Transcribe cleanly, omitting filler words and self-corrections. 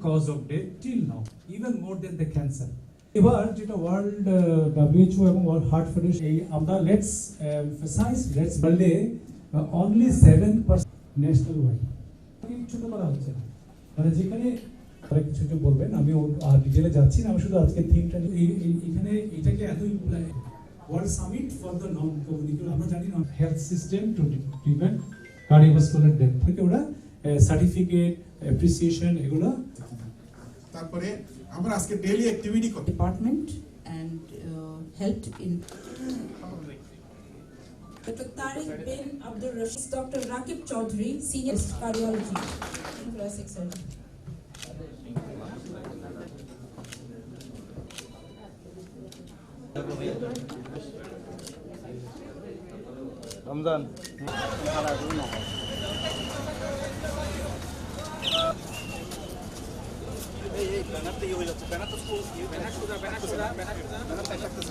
cause of death till now, even more than the cancer. এবার যেটা world WHO এবং world heart federation এই আমরা লেটস এমফাসাইজ লেটস বললে অনলি 7% ন্যাশনাল ওয়াইড ছোট করা হচ্ছে না, মানে যেখানে আরেক কিছু বলবেন আমি আর ডিটেইলে যাচ্ছি না, আমি শুধু আজকে থিমটা এখানে এটাকে এত world summit for the non communicable আমরা জানি না health system to prevent cardiovascular death থেকে ওরা সার্টিফিকেট অ্যাপ্রিসিয়েশন এগুলো। তারপরে আমরা আজকে ডেইলি অ্যাক্টিভিটি করি department and helped in Dr. Tariq bin Abdul Rashid, Dr. Rakib Chaudhary, Senior Cardiology, Thoracic Surgeon. Ramzan. Hey, hey, banat tayo. Banat to school. Banat to the.